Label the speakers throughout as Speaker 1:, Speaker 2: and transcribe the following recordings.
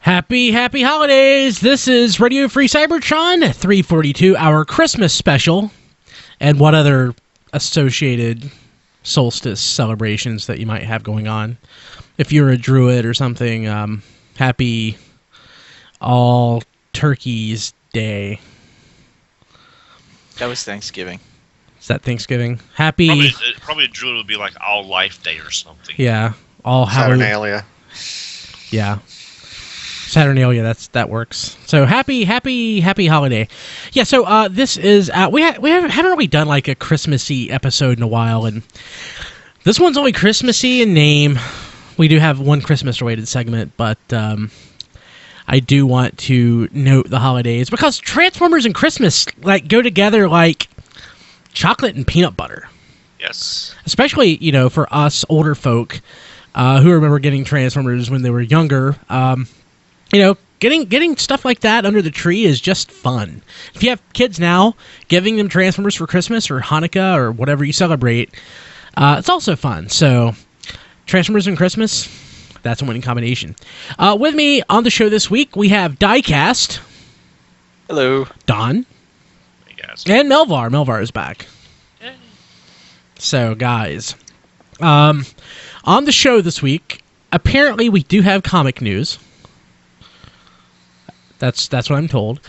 Speaker 1: Happy holidays! This is Radio Free Cybertron 342, our Christmas special, and what other associated solstice celebrations that you might have going on. If you're a druid or something, happy All Turkeys Day.
Speaker 2: That was Thanksgiving.
Speaker 1: Is that Thanksgiving? Happy...
Speaker 3: Probably a druid would be like All Life Day or something.
Speaker 1: Yeah. All
Speaker 4: Saturnalia.
Speaker 1: Yeah. Saturnalia, that works. So happy holiday. Yeah, so this is we haven't really done like a Christmassy episode in a while, and this one's only Christmassy in name. We do have one Christmas related segment, but I do want to note the holidays because Transformers and Christmas like go together like chocolate and peanut butter.
Speaker 3: Yes.
Speaker 1: Especially, for us older folk who remember getting Transformers when they were younger. Getting stuff like that under the tree is just fun. If you have kids now, giving them Transformers for Christmas or Hanukkah or whatever you celebrate, it's also fun. So, Transformers and Christmas, that's a winning combination. With me on the show this week, we have Diecast.
Speaker 2: Hello.
Speaker 1: Don.
Speaker 3: Hey guys.
Speaker 1: And Melvar. Melvar is back.
Speaker 3: Yay. So,
Speaker 1: guys, on the show this week, apparently we do have comic news. That's what I'm told.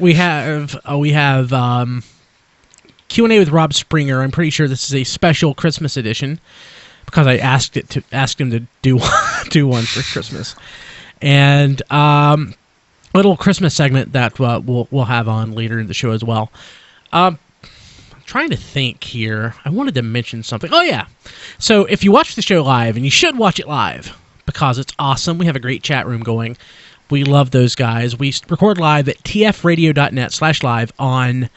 Speaker 1: We have Q&A with Rob Springer. I'm pretty sure this is a special Christmas edition because I asked him to do one for Christmas, and a little Christmas segment that we'll have on later in the show as well. I'm trying to think here. I wanted to mention something. Oh yeah, so if you watch the show live, and you should watch it live because it's awesome. We have a great chat room going. We love those guys. We record live at tfradio.net/live on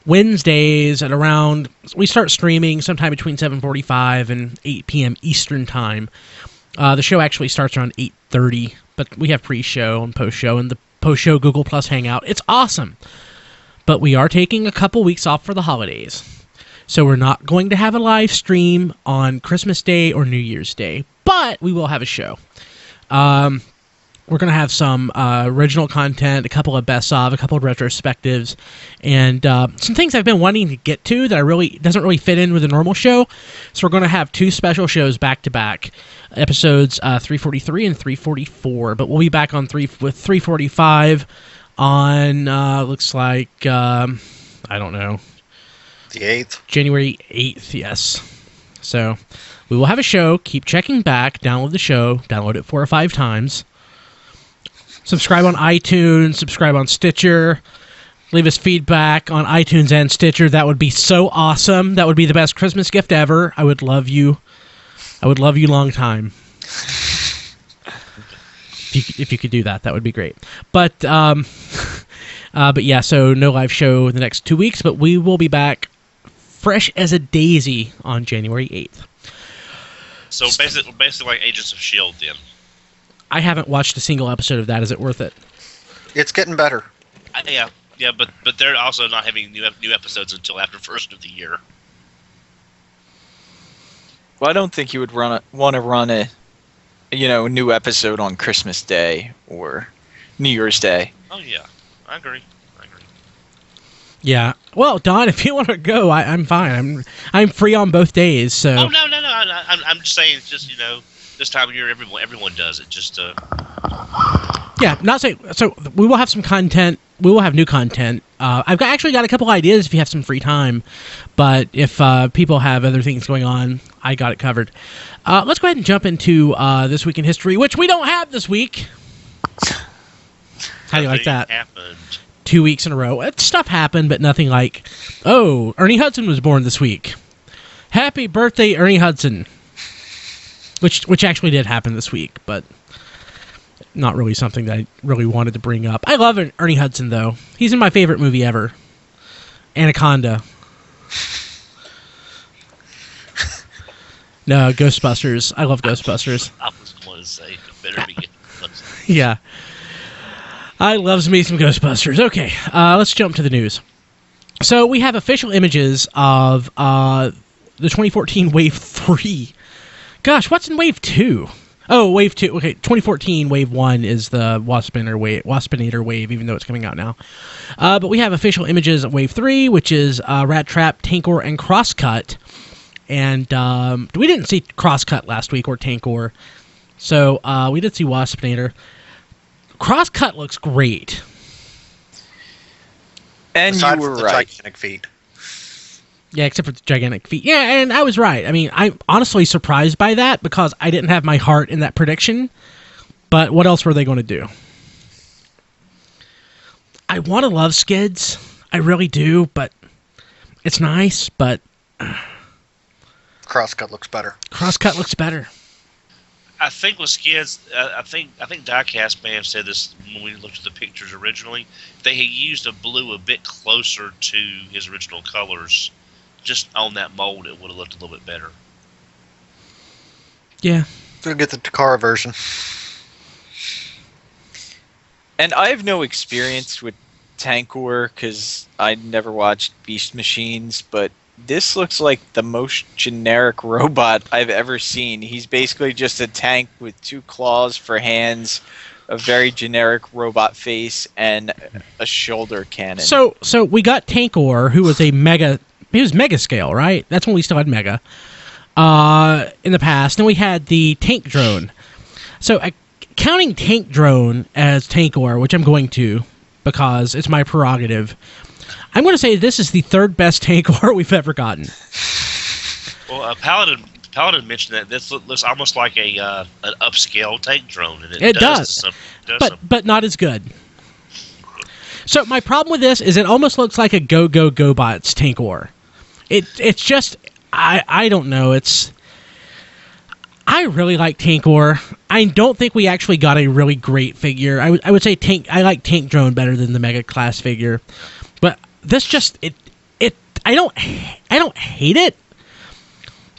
Speaker 1: Wednesdays at around... We start streaming sometime between 7:45 and 8 p.m. Eastern Time. The show actually starts around 8:30, but we have pre-show and post-show, and the post-show Google Plus Hangout. It's awesome. But we are taking a couple weeks off for the holidays. So we're not going to have a live stream on Christmas Day or New Year's Day, but we will have a show. We're going to have some original content, a couple of best of, a couple of retrospectives, and some things I've been wanting to get to that doesn't really fit in with a normal show. So we're going to have two special shows back-to-back, episodes 343 and 344. But we'll be back on with 345 on, looks like, I don't know.
Speaker 4: The 8th?
Speaker 1: January 8th, yes. So we will have a show. Keep checking back. Download the show. Download it 4 or 5 times. Subscribe on iTunes, subscribe on Stitcher, leave us feedback on iTunes and Stitcher. That would be so awesome. That would be the best Christmas gift ever. I would love you. I would love you long time. If you could do that, that would be great. But yeah, so no live show in the next 2 weeks, but we will be back fresh as a daisy on January 8th.
Speaker 3: So basically like Agents of S.H.I.E.L.D. then.
Speaker 1: I haven't watched a single episode of that. Is it worth it?
Speaker 4: It's getting better.
Speaker 3: Yeah, but they're also not having new episodes until after first of the year.
Speaker 2: Well, I don't think you would want to run a new episode on Christmas Day or New Year's Day.
Speaker 3: Oh yeah, I agree.
Speaker 1: Yeah. Well, Don, if you want to go, I'm fine. I'm free on both days. So.
Speaker 3: Oh no! I'm just saying, it's just this time of year, everyone does it. Just
Speaker 1: yeah, not saying. So we will have some content. We will have new content. I've actually got a couple ideas if you have some free time, but if people have other things going on, I got it covered. Let's go ahead and jump into This Week in History, which we don't have this week. How do you like that?
Speaker 3: Happened.
Speaker 1: 2 weeks in a row. Stuff happened, but nothing like, oh, Ernie Hudson was born this week. Happy birthday, Ernie Hudson. Which actually did happen this week, but not really something that I really wanted to bring up. I love Ernie Hudson, though. He's in my favorite movie ever, Anaconda. No, Ghostbusters. I love Ghostbusters.
Speaker 3: I was going to say, better be
Speaker 1: yeah. I loves me some Ghostbusters. Okay, let's jump to the news. So we have official images of the 2014 Wave 3. Gosh, what's in Wave 2? Oh, Wave 2. Okay, 2014 Wave 1 is the Waspinator wave, even though it's coming out now. But we have official images of Wave 3, which is Rattrap, Tankor, and Crosscut. And we didn't see Crosscut last week, or Tankor. So we did see Waspinator. Crosscut looks great.
Speaker 2: And
Speaker 4: Aside
Speaker 2: you were
Speaker 4: from the
Speaker 2: right.
Speaker 4: gigantic feet.
Speaker 1: Yeah, except for the gigantic feet. Yeah, and I was right. I mean, I'm honestly surprised by that because I didn't have my heart in that prediction. But what else were they going to do? I want to love Skids. I really do, but it's nice, but
Speaker 4: Crosscut looks better.
Speaker 1: Crosscut looks better.
Speaker 3: I think with Skids, I think Diecast may have said this when we looked at the pictures originally. If they had used a blue a bit closer to his original colors, just on that mold, it would have looked a little bit better.
Speaker 1: Yeah.
Speaker 4: We'll get the Takara version.
Speaker 2: And I have no experience with Tankor because I never watched Beast Machines, but this looks like the most generic robot I've ever seen. He's basically just a tank with 2 claws for hands, a very generic robot face, and a shoulder cannon.
Speaker 1: So we got Tankor, who was mega scale, right? That's when we still had mega in the past. And we had the tank drone. So counting tank drone as Tankor, which I'm going to because it's my prerogative, I'm going to say this is the 3rd best Tankor we've ever gotten.
Speaker 3: Well, Paladin mentioned that this looks almost like an upscale tank drone, and
Speaker 1: It does. But not as good. So my problem with this is it almost looks like a GoBots Tankor. It's just I don't know. I really like Tankor. I don't think we actually got a really great figure. I would say I like Tank Drone better than the Mega Class figure. But this just I don't hate it,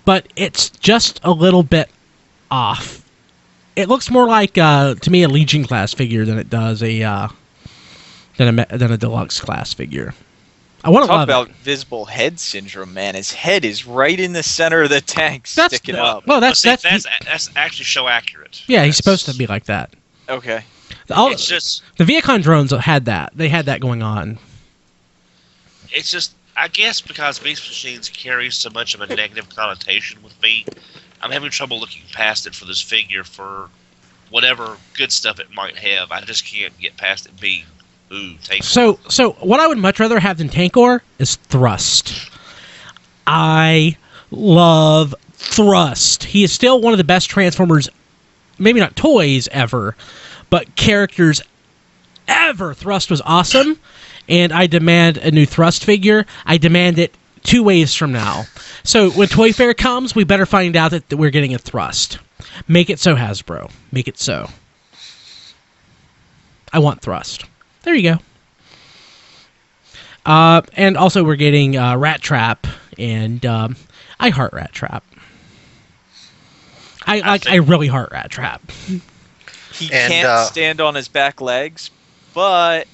Speaker 1: but it's just a little bit off. It looks more like to me a Legion class figure than it does than a deluxe class figure. I want to
Speaker 2: talk
Speaker 1: love
Speaker 2: about
Speaker 1: it.
Speaker 2: visible head syndrome, man. His head is right in the center of the tank, sticking up.
Speaker 1: Well, that's
Speaker 3: actually show accurate.
Speaker 1: Yeah, he's supposed to be like that.
Speaker 2: Okay.
Speaker 3: It's just
Speaker 1: The Viacon drones had that. They had that going on.
Speaker 3: It's just, I guess because Beast Machines carry so much of a negative connotation with me, I'm having trouble looking past it for this figure for whatever good stuff it might have. I just can't get past it being, Tankor.
Speaker 1: So what I would much rather have than Tankor is Thrust. I love Thrust. He is still one of the best Transformers, maybe not toys ever, but characters ever. Thrust was awesome. And I demand a new Thrust figure. I demand it 2 waves from now. So when Toy Fair comes, we better find out that we're getting a Thrust. Make it so, Hasbro. Make it so. I want Thrust. There you go. And also we're getting Rattrap, and I heart Rattrap. I really heart Rattrap.
Speaker 2: He can't stand on his back legs, but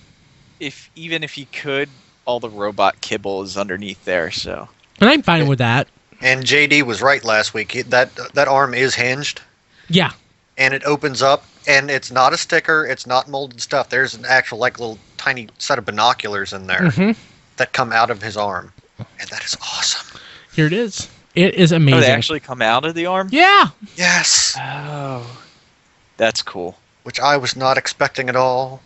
Speaker 2: even if he could, all the robot kibble is underneath there, so.
Speaker 1: And I'm fine with that.
Speaker 4: And JD was right last week. That arm is hinged.
Speaker 1: Yeah.
Speaker 4: And it opens up, and it's not a sticker. It's not molded stuff. There's an actual little tiny set of binoculars in there that come out of his arm, and that is awesome.
Speaker 1: Here it is. It is amazing.
Speaker 2: Oh, they actually come out of the arm?
Speaker 1: Yeah.
Speaker 4: Yes.
Speaker 2: Oh, that's cool.
Speaker 4: Which I was not expecting at all.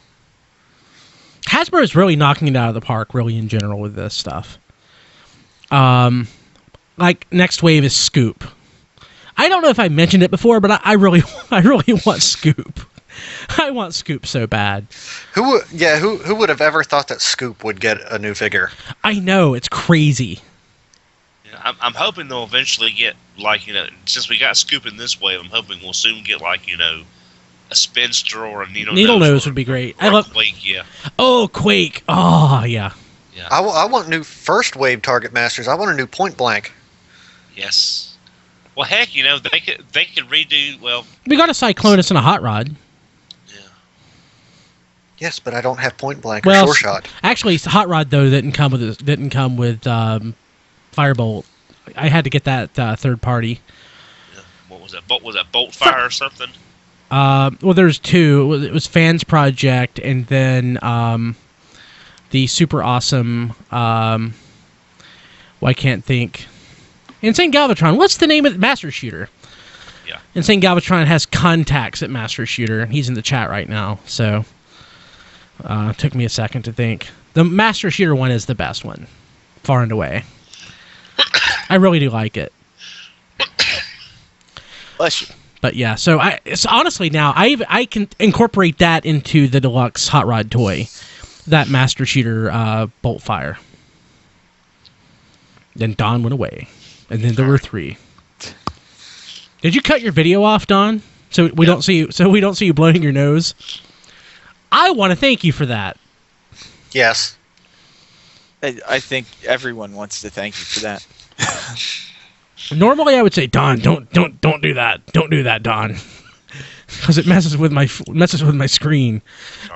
Speaker 1: Hasbro is really knocking it out of the park, really, in general, with this stuff. Like, next wave is Scoop. I don't know if I mentioned it before, but I really want Scoop. I want Scoop so bad.
Speaker 4: Who would have ever thought that Scoop would get a new figure?
Speaker 1: I know, it's crazy.
Speaker 3: Yeah, I'm hoping they'll eventually get, since we got Scoop in this wave, I'm hoping we'll soon get, a Spinster or a Needle
Speaker 1: Nose would be great. I love
Speaker 3: Quake, yeah.
Speaker 1: Oh, Quake. Oh, yeah.
Speaker 3: Yeah.
Speaker 4: I want new first wave Target Masters. I want a new Point Blank.
Speaker 3: Yes. Well, heck, they could redo. Well,
Speaker 1: we got a Cyclonus and a Hot Rod.
Speaker 3: Yeah.
Speaker 4: Yes, but I don't have Point Blank
Speaker 1: Well,
Speaker 4: or Sure Shot.
Speaker 1: Actually, Hot Rod though didn't come with Firebolt. I had to get that third party.
Speaker 3: Yeah. Was that Boltfire or something?
Speaker 1: Well, there's two. It was Fans Project, and then the super awesome. Well, I can't think. Insane Galvatron. What's the name of the Master Shooter?
Speaker 3: Yeah.
Speaker 1: Insane Galvatron has contacts at Master Shooter, and he's in the chat right now. So, it took me a second to think. The Master Shooter one is the best one, far and away. I really do like it.
Speaker 2: Bless you.
Speaker 1: But yeah, so honestly now I can incorporate that into the deluxe hot rod toy, that Master Shooter Boltfire. Then Don went away, and then there were 3. Did you cut your video off, Don? So we don't see you. So we don't see you blowing your nose. I want to thank you for that.
Speaker 4: Yes.
Speaker 2: I think everyone wants to thank you for that.
Speaker 1: Normally, I would say, Don, don't do that. Don't do that, Don, because it messes with my screen.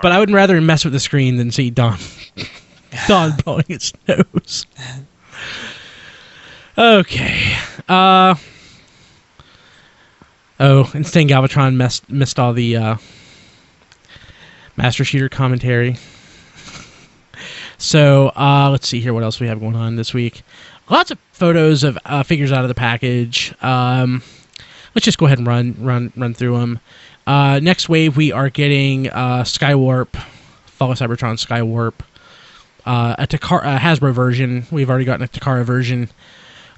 Speaker 1: But I would rather mess with the screen than see Don blowing his nose. Okay. Insane Galvatron missed all the Master Shooter commentary. So let's see here what else we have going on this week. Lots of photos of figures out of the package. Let's just go ahead and run through them. Next wave, we are getting Skywarp, Fall of Cybertron Skywarp, a Hasbro version. We've already gotten a Takara version.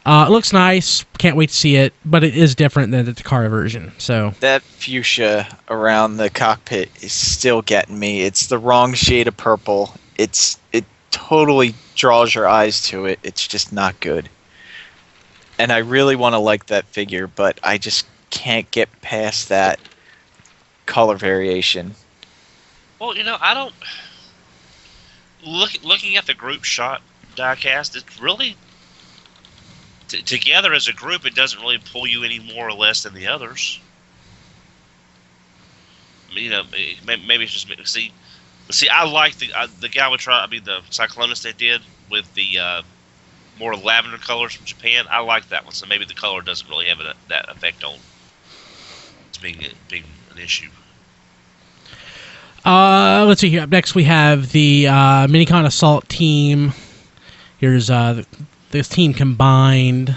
Speaker 1: It looks nice. Can't wait to see it, but it is different than the Takara version. So
Speaker 2: that fuchsia around the cockpit is still getting me. It's the wrong shade of purple. It totally draws your eyes to it. It's just not good. And I really want to like that figure, but I just can't get past that color variation.
Speaker 3: Well, I don't... Looking at the group shot diecast, it's really... together as a group, it doesn't really pull you any more or less than the others. Maybe it's just me. See, I like the Galvatron. The Cyclonus they did with the more lavender colors from Japan. I like that one. So maybe the color doesn't really have that effect on it being an issue.
Speaker 1: Let's see here. Up next, we have the Minicon Assault team. Here's this team combined.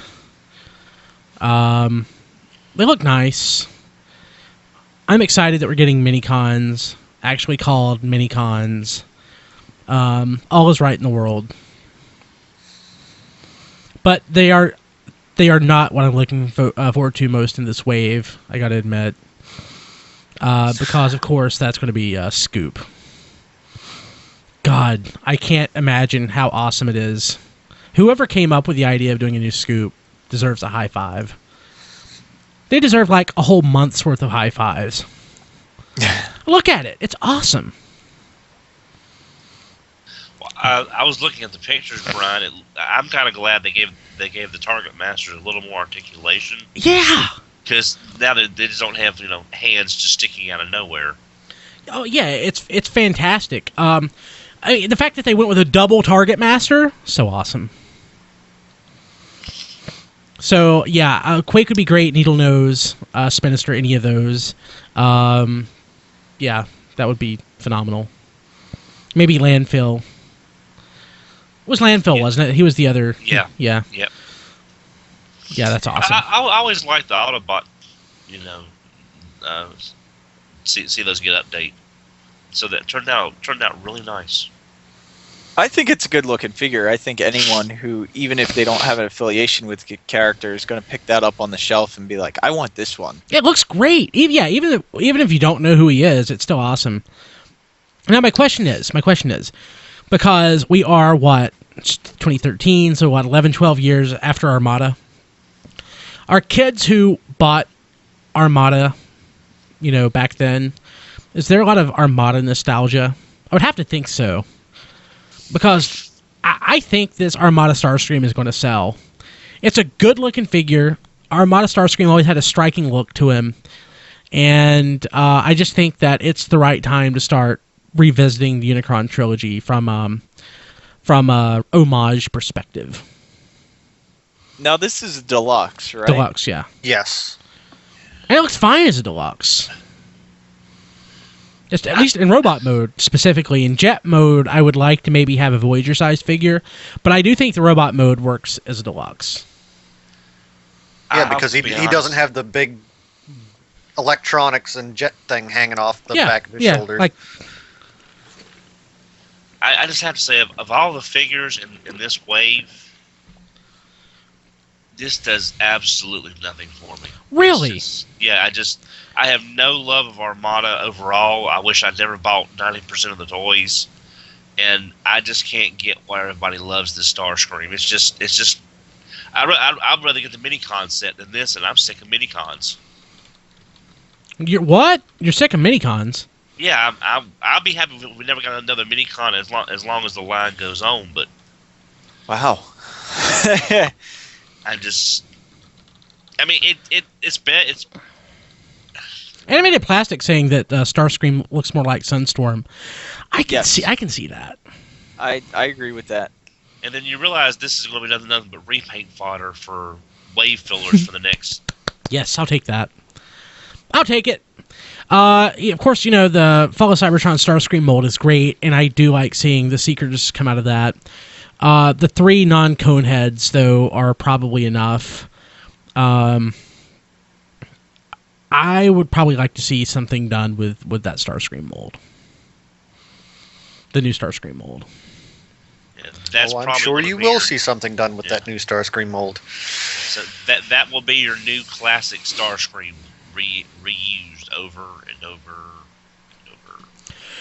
Speaker 1: They look nice. I'm excited that we're getting Minicons, actually called Minicons. All is right in the world. But they are not what I'm looking forward to most in this wave, I gotta admit. Because, of course, that's going to be Scoop. God, I can't imagine how awesome it is. Whoever came up with the idea of doing a new Scoop deserves a high five. They deserve like a whole month's worth of high fives. Look at it. It's awesome.
Speaker 3: Well, I was looking at the pictures, Brian. I'm kind of glad they gave the Target Master a little more articulation.
Speaker 1: Yeah.
Speaker 3: Because now they just don't have hands just sticking out of nowhere.
Speaker 1: Oh yeah, it's fantastic. The fact that they went with a double Target Master, so awesome. So yeah, Quake would be great. Needle Nose, Spinister, any of those. Yeah, that would be phenomenal. Maybe Landfill. It was Landfill, wasn't it? He was the other.
Speaker 3: Yeah.
Speaker 1: Yeah.
Speaker 3: Yep.
Speaker 1: Yeah, that's awesome.
Speaker 3: I always liked the Autobot, see those get update. So that turned out really nice.
Speaker 2: I think it's a good looking figure. I think anyone who, even if they don't have an affiliation with the character, is going to pick that up on the shelf and be like, I want this one.
Speaker 1: It looks great. Even if you don't know who he is, it's still awesome. Now my question is, because we are 2013, so 11, 12 years after Armada. Our kids who bought Armada, back then, is there a lot of Armada nostalgia? I would have to think so. Because I think this Armada Starscream is going to sell. It's a good-looking figure. Armada Starscream always had a striking look to him. And I just think that it's the right time to start revisiting the Unicron trilogy from a homage perspective.
Speaker 2: Now, this is a deluxe, right?
Speaker 1: Deluxe, yeah.
Speaker 4: Yes.
Speaker 1: And it looks fine as a deluxe. Just at least in robot mode, specifically. In jet mode, I would like to maybe have a Voyager-sized figure, but I do think the robot mode works as a deluxe.
Speaker 4: Yeah, because he doesn't have the big electronics and jet thing hanging off the back of his shoulders.
Speaker 1: Like,
Speaker 3: I just have to say, of all the figures in this wave, this does absolutely nothing for me.
Speaker 1: Really?
Speaker 3: I have no love of Armada overall. I wish I'd never bought 90% of the toys, and I just can't get why everybody loves this Starscream. It's just. I'd rather get the Minicon set than this, and I'm sick of Minicons.
Speaker 1: You're what? You're sick of Minicons?
Speaker 3: Yeah, I'll be happy if we never got another Minicon as long as the line goes on. But
Speaker 2: wow,
Speaker 3: it's bad. It's
Speaker 1: animated plastic saying that Starscream looks more like Sunstorm. I can see that.
Speaker 2: I agree with that.
Speaker 3: And then you realize this is going to be nothing but repaint fodder for wave fillers for the next.
Speaker 1: Yes, I'll take that. I'll take it. Of course, the Fall of Cybertron Starscream mold is great, and I do like seeing the Seekers come out of that. The 3 non-cone heads, though, are probably enough. I would probably like to see something done with that Starscream mold. The new Starscream mold.
Speaker 3: Yeah,
Speaker 4: I'm sure you will see something done with that new Starscream mold.
Speaker 3: So that will be your new classic Starscream reused over and over and over.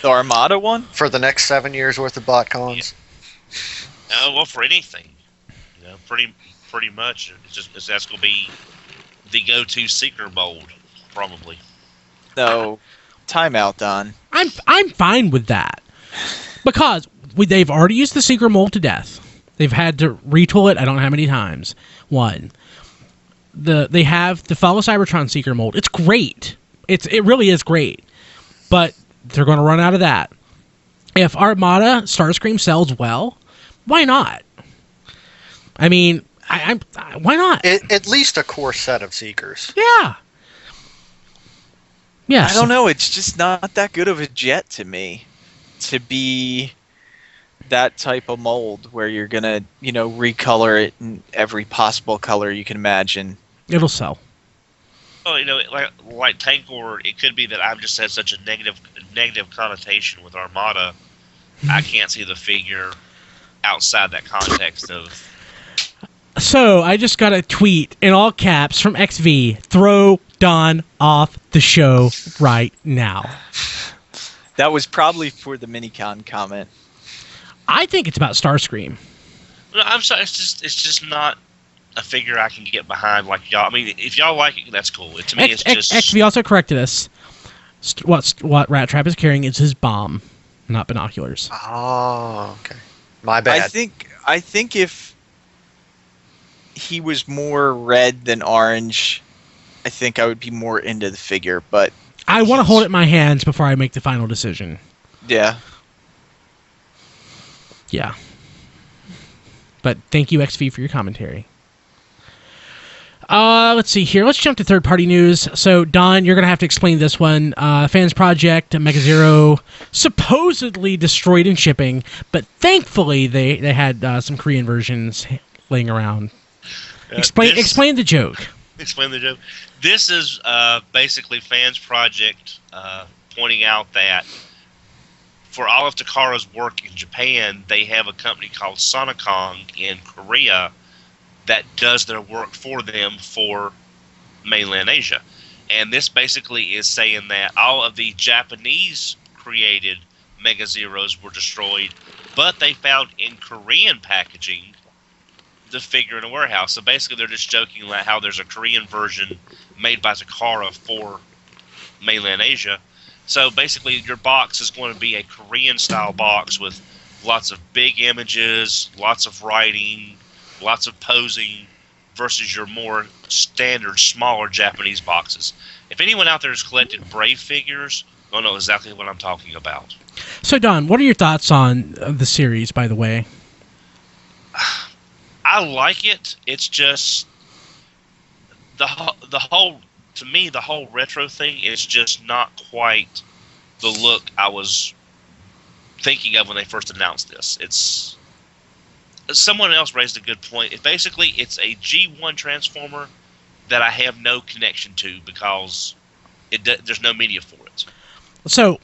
Speaker 2: The Armada one?
Speaker 4: For the next 7 years worth of BotCons?
Speaker 3: Yeah. Well, for anything. Pretty much. That's going to be the go-to Seeker mold, probably.
Speaker 2: No. Timeout, Don.
Speaker 1: I'm fine with that. Because they've already used the Seeker mold to death. They've had to retool it I don't know how many times. One. They have the Fall of Cybertron Seeker mold. It's great. It really is great. But they're going to run out of that. If Armada Starscream sells well, why not? I mean, why not?
Speaker 4: At least a core set of Seekers.
Speaker 1: Yeah. Yeah.
Speaker 2: I don't know. It's just not that good of a jet to me. To be that type of mold where you're going to, recolor it in every possible color you can imagine.
Speaker 1: It'll sell.
Speaker 3: Well, like Tankor, it could be that I've just had such a negative connotation with Armada. I can't see the figure outside that context of.
Speaker 1: So I just got a tweet in all caps from XV. Throw Don off the show right now.
Speaker 2: That was probably for the Minicon comment.
Speaker 1: I think it's about Starscream.
Speaker 3: No, I'm sorry. It's just not a figure I can get behind like y'all. I mean, if y'all like it, that's cool. To me, it's just.
Speaker 1: XV also corrected us. What Rat Trap is carrying is his bomb, not binoculars.
Speaker 4: Oh, okay. My bad.
Speaker 2: I think if he was more red than orange, I think I would be more into the figure. But
Speaker 1: I want to hold it in my hands before I make the final decision.
Speaker 2: Yeah.
Speaker 1: Yeah. But thank you, XV, for your commentary. Let's see here. Let's jump to third-party news. So, Don, you're going to have to explain this one. Fans Project, Mega Zero, supposedly destroyed in shipping, but thankfully they had some Korean versions laying around. Explain the joke.
Speaker 3: Explain the joke. This is basically Fans Project pointing out that for all of Takara's work in Japan, they have a company called Sonicon in Korea that does their work for them for mainland Asia. And this basically is saying that all of the Japanese created Mega Zeros were destroyed, but they found in Korean packaging the figure in a warehouse. So basically they're just joking about how there's a Korean version made by Takara for mainland Asia. So basically your box is going to be a Korean style box with lots of big images, lots of writing, lots of posing, versus your more standard, smaller Japanese boxes. If anyone out there has collected Brave figures, they'll know exactly what I'm talking about.
Speaker 1: So, Don, what are your thoughts on the series, by the way?
Speaker 3: I like it. It's just the whole to me, the whole retro thing is just not quite the look I was thinking of when they first announced this. It's someone else raised a good point. It's a G1 Transformer that I have no connection to because there's no media for it.
Speaker 1: So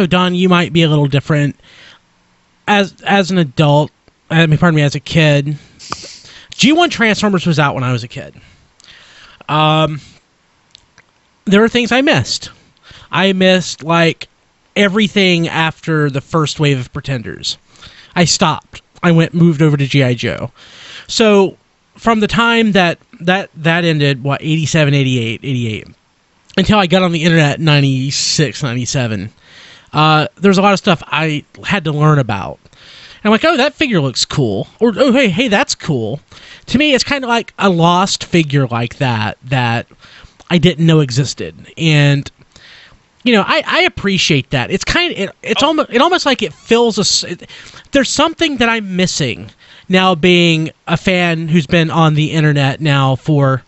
Speaker 1: Don, you might be a little different as an adult. As a kid. G1 Transformers was out when I was a kid. There were things I missed. I missed like everything after the first wave of Pretenders. I stopped. I moved over to G.I. Joe. So from the time that ended, 87, 88, until I got on the internet in 96, 97, there's a lot of stuff I had to learn about. And I'm like, oh, that figure looks cool. Or, oh, hey, that's cool. To me, it's kind of like a lost figure like that I didn't know existed. And, I appreciate that. It's almost like it fills there's something that I'm missing now being a fan who's been on the internet now for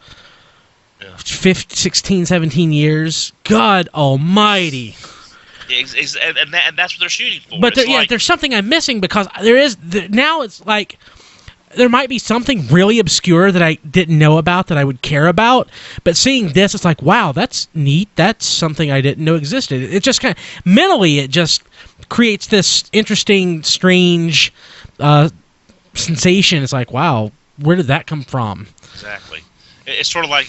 Speaker 1: 15, 16, 17 years. God almighty.
Speaker 3: And that's what they're shooting for.
Speaker 1: But there's something I'm missing because now it's like there might be something really obscure that I didn't know about that I would care about. But seeing this, it's like, wow, that's neat. That's something I didn't know existed. It just kind of mentally, it just creates this interesting, strange sensation. It's like, wow, where did that come from?
Speaker 3: Exactly. It's sort of like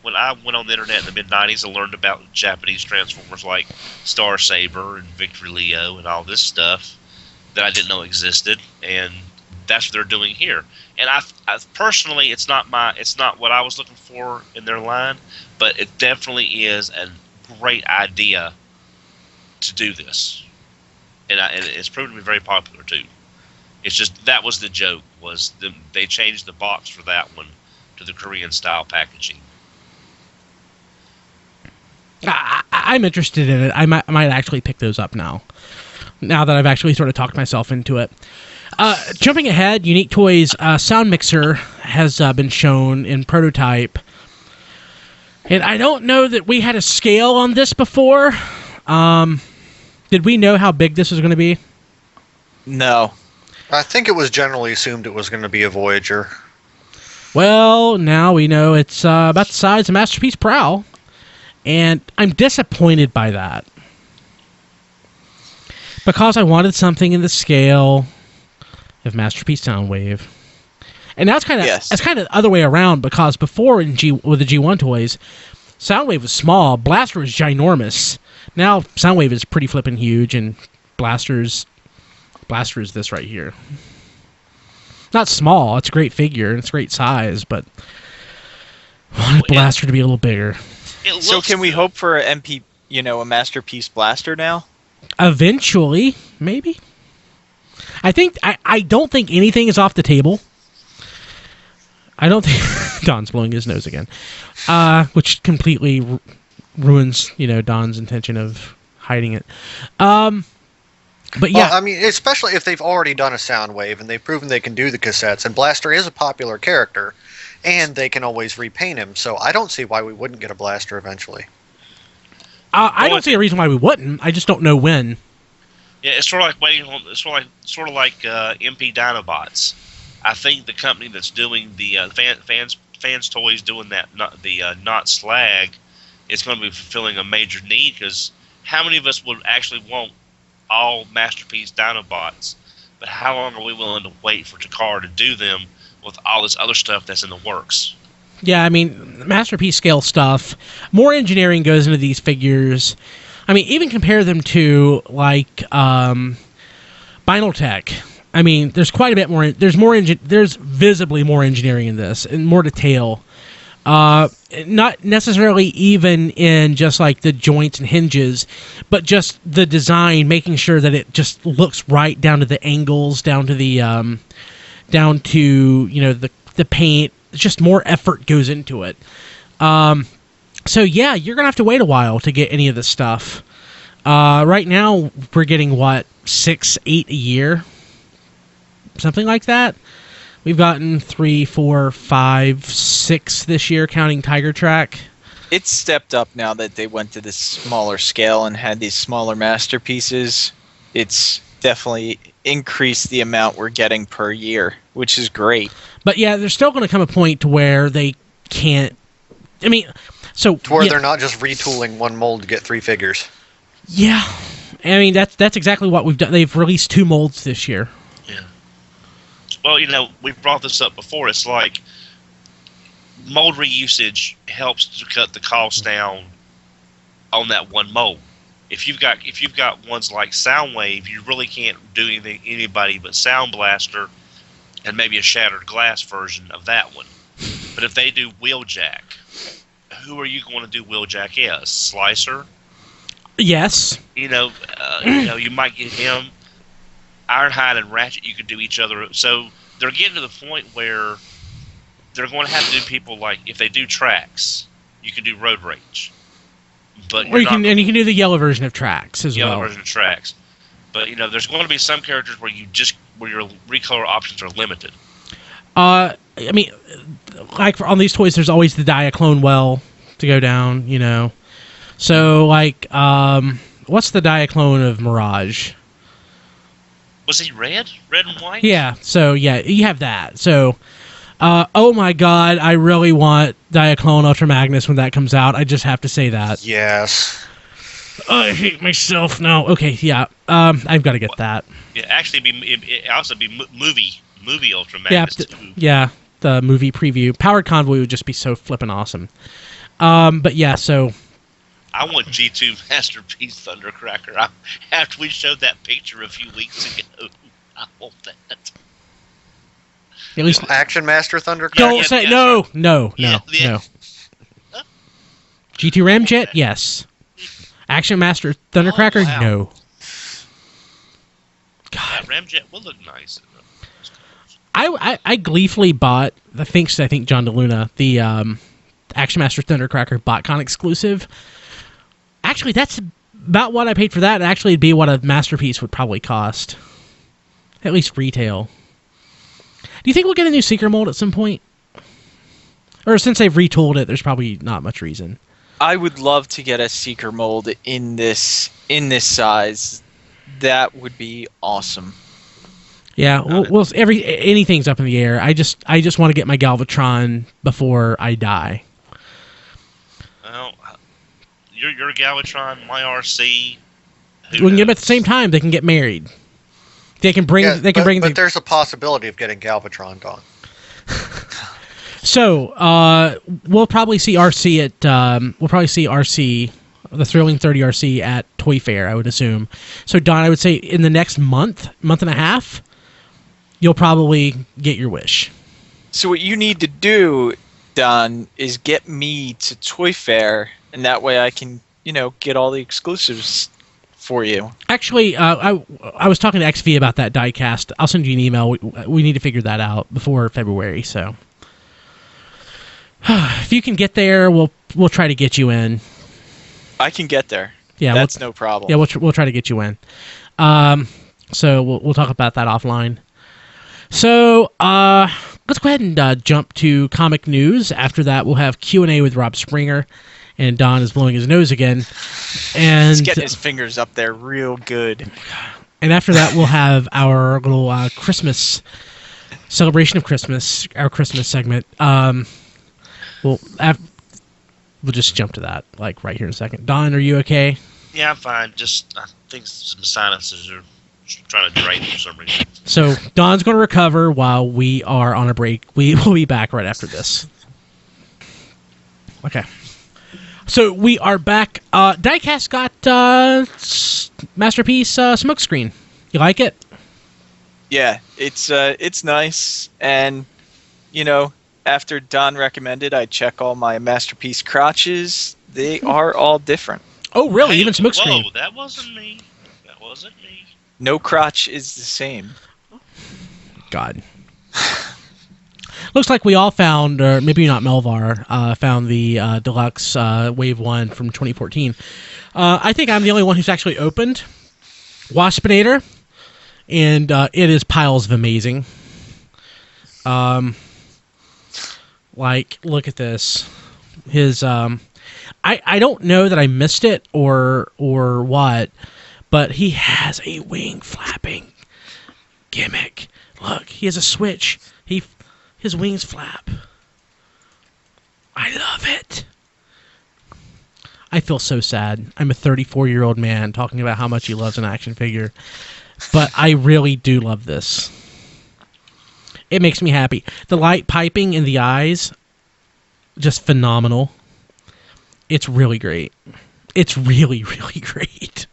Speaker 3: when I went on the internet in the mid-90s and learned about Japanese Transformers like Star Saber and Victory Leo and all this stuff that I didn't know existed, and that's what they're doing here. And I personally, it's not what I was looking for in their line, but it definitely is a great idea to do this, and it's proven to be very popular too. It's just that was the joke, they changed the box for that one to the Korean style packaging.
Speaker 1: I'm interested in it. I might actually pick those up now that I've actually sort of talked myself into it. Jumping ahead, Unique Toys Sound Mixer has been shown in prototype. And I don't know that we had a scale on this before. Did we know how big this was going to be?
Speaker 2: No.
Speaker 4: I think it was generally assumed it was going to be a Voyager.
Speaker 1: Well, now we know it's about the size of Masterpiece Prowl, and I'm disappointed by that. Because I wanted something in the scale of Masterpiece Soundwave. And now it's kind of the other way around, because before with the G1 toys, Soundwave was small, Blaster was ginormous. Now Soundwave is pretty flippin' huge, and Blaster is this right here. Not small, it's a great figure, and it's a great size, but I wanted Blaster to be a little bigger.
Speaker 2: So can we hope for a Masterpiece Blaster now?
Speaker 1: Eventually, maybe. I don't think anything is off the table. I don't think Don's blowing his nose again, which completely ruins Don's intention of hiding it. But yeah,
Speaker 4: well, I mean, especially if they've already done a Soundwave and they've proven they can do the cassettes, and Blaster is a popular character, and they can always repaint him. So I don't see why we wouldn't get a Blaster eventually.
Speaker 1: I don't see a reason why we wouldn't. I just don't know when.
Speaker 3: Yeah, it's sort of like waiting on. It's sort of like MP Dinobots. I think the company that's doing the fans toys doing that, not slag, is going to be fulfilling a major need, because how many of us would actually want all Masterpiece Dinobots? But how long are we willing to wait for Takara to do them with all this other stuff that's in the works?
Speaker 1: Yeah, I mean, Masterpiece scale stuff, more engineering goes into these figures. I mean, even compare them to, like, Binaltech. I mean, there's quite a bit more. There's visibly more engineering in this, and more detail. Not necessarily even in just like the joints and hinges, but just the design, making sure that it just looks right down to the angles, down to the the paint. Just more effort goes into it. So yeah, you're gonna have to wait a while to get any of this stuff. Right now we're getting 6-8 a year, something like that. We've gotten 3, 4, 5, 6 this year, counting Tiger Track.
Speaker 2: It's stepped up now that they went to this smaller scale and had these smaller masterpieces. It's definitely increased the amount we're getting per year, which is great.
Speaker 1: But yeah, there's still going to come a point to where they can't. I mean, so
Speaker 4: To where
Speaker 1: yeah,
Speaker 4: they're not just retooling one mold to get 3 figures.
Speaker 1: yeah. I mean, that's exactly what we've done. They've released 2 molds this year.
Speaker 3: Yeah. Well, we've brought this up before. It's like mold reusage helps to cut the cost down on that one mold. If you've got ones like Soundwave, you really can't do anybody but Sound Blaster and maybe a shattered glass version of that one. But if they do Wheeljack, who are you going to do Wheeljack as? Slicer?
Speaker 1: Yes.
Speaker 3: You might get him. Ironhide and Ratchet, you could do each other. So they're getting to the point where they're going to have to do people like, if they do Tracks, you can do Road Rage. But
Speaker 1: Or you can do the yellow version of Tracks as well.
Speaker 3: Yellow version of Tracks. But there's going to be some characters where your recolor options are limited.
Speaker 1: I mean, like on these toys, there's always the Diaclone well to go down. So like, what's the Diaclone of Mirage?
Speaker 3: Was he red and white?
Speaker 1: Yeah. So yeah, you have that. So, oh my God, I really want Diaclone Ultra Magnus when that comes out. I just have to say that.
Speaker 4: Yes.
Speaker 1: I hate myself now. Okay, yeah. I've got to get that.
Speaker 3: Yeah, actually, it also be movie Ultra Magnus too.
Speaker 1: Yeah, the movie preview. Powered Convoy would just be so flippin' awesome. But yeah, so
Speaker 3: I want G2 Masterpiece Thundercracker. After we showed that picture a few weeks ago, I want that.
Speaker 1: at least
Speaker 4: Action Master Thundercracker.
Speaker 1: don't say no.
Speaker 3: Yeah.
Speaker 1: G2 Ramjet, yes. Action Master Thundercracker,
Speaker 3: Oh, wow.
Speaker 1: no.
Speaker 3: God, Ramjet will look nice.
Speaker 1: I gleefully bought I think John DeLuna, the Action Master Thundercracker BotCon exclusive. Actually, that's about what I paid for that. Actually, it'd be what a masterpiece would probably cost, at least retail. Do you think we'll get a new Seeker mold at some point? Or since they've retooled it, there's probably not much reason.
Speaker 2: I would love to get a Seeker mold in this size. That would be awesome.
Speaker 1: Yeah, anything's up in the air. I just want to get my Galvatron before I die.
Speaker 3: Well, your Galvatron, my RC.
Speaker 1: We can get them at the same time. They can get married. They can bring.
Speaker 4: But there's a possibility of getting Galvatron gone.
Speaker 1: So we'll probably see RC the Thrilling 30 RC at Toy Fair, I would assume. So Don, I would say in the next month and a half, you'll probably get your wish.
Speaker 2: So what you need to do, Don, is get me to Toy Fair, and that way I can, get all the exclusives for you.
Speaker 1: Actually, I was talking to XV about that diecast. I'll send you an email. We need to figure that out before February. So if you can get there, we'll try to get you in.
Speaker 2: I can get there.
Speaker 1: Yeah,
Speaker 2: that's no problem.
Speaker 1: Yeah, we'll try to get you in. So we'll talk about that offline. So let's go ahead and jump to comic news. After that, we'll have Q&A with Rob Springer, and Don is blowing his nose again. And
Speaker 2: he's getting his fingers up there real good.
Speaker 1: And after that, we'll have our little Christmas celebration of Christmas, our Christmas segment. We'll just jump to that, like, right here in a second. Don, are you okay?
Speaker 3: Yeah, I'm fine. Just, I think some sinuses are trying to drain for some reason.
Speaker 1: So, Don's going to recover while we are on a break. We will be back right after this. Okay. So, we are back. Diecast got Masterpiece Smokescreen. You like it?
Speaker 2: Yeah, it's nice, and, after Don recommended I check all my Masterpiece crotches, they are all different.
Speaker 1: Oh, really?
Speaker 3: Hey,
Speaker 1: Even Smokescreen?
Speaker 3: Whoa, that wasn't me.
Speaker 2: No crotch is the same.
Speaker 1: God. Looks like we all found, or maybe not Melvar, found the Deluxe Wave 1 from 2014. I think I'm the only one who's actually opened Waspinator, and it is piles of amazing. Like, look at this. His I don't know that I missed it or what, but he has a wing flapping gimmick. Look, he has a switch. His wings flap. I love it. I feel so sad. I'm a 34-year-old man talking about how much he loves an action figure, but I really do love this. It makes me happy. The light piping in the eyes, just phenomenal. It's really great. It's really, really great.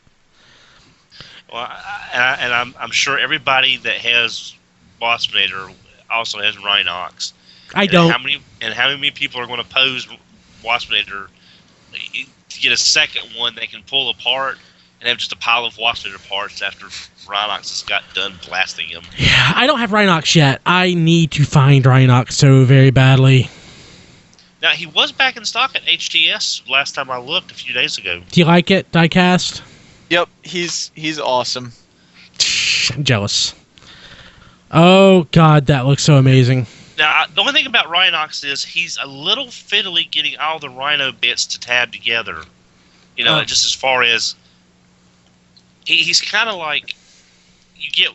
Speaker 3: Well, I'm sure everybody that has Waspinator also has Rhinox.
Speaker 1: I don't.
Speaker 3: How many people are going to pose Waspinator to get a second one they can pull apart and have just a pile of Waspinator parts after Rhinox has got done blasting him?
Speaker 1: Yeah, I don't have Rhinox yet. I need to find Rhinox so very badly.
Speaker 3: Now, he was back in stock at HTS last time I looked a few days ago.
Speaker 1: Do you like it, Diecast?
Speaker 2: Yep, he's awesome.
Speaker 1: I'm jealous. Oh, God, that looks so amazing.
Speaker 3: Now, the only thing about Rhinox is he's a little fiddly getting all the Rhino bits to tab together. You know, just as far as he's kind of like you get